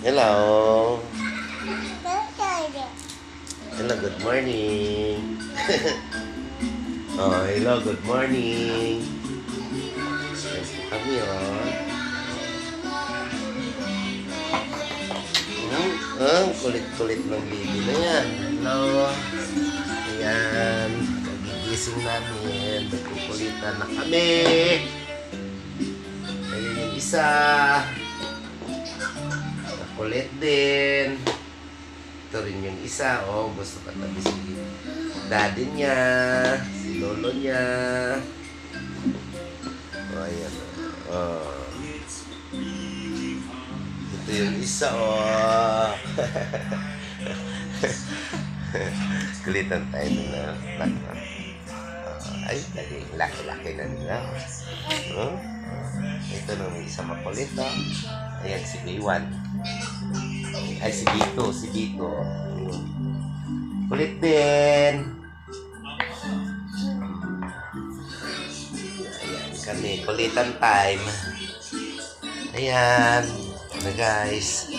Hello. Hello, good morning. Oh, hello, good morning. Yes, kami, oh. Kulit-kulit ng baby na yan. Hello. Ayan. Nagigising namin. Nagkukulitan na kami. Ayun yung isa. Nakulit din. Ito rin yung isa. Oh, gusto katabi si daddy niya. Si lolo niya. Oh, ayan. Oh. Ito yung isa, oh. Kulitan tayo na. Ay, laki-laki na nila. Huh? Ito nung isa makulit, oh. Ayan, si B1. Ay, si Bito. Kulit din. Ayan, kami. Kulitan time. Ayan. Ano guys.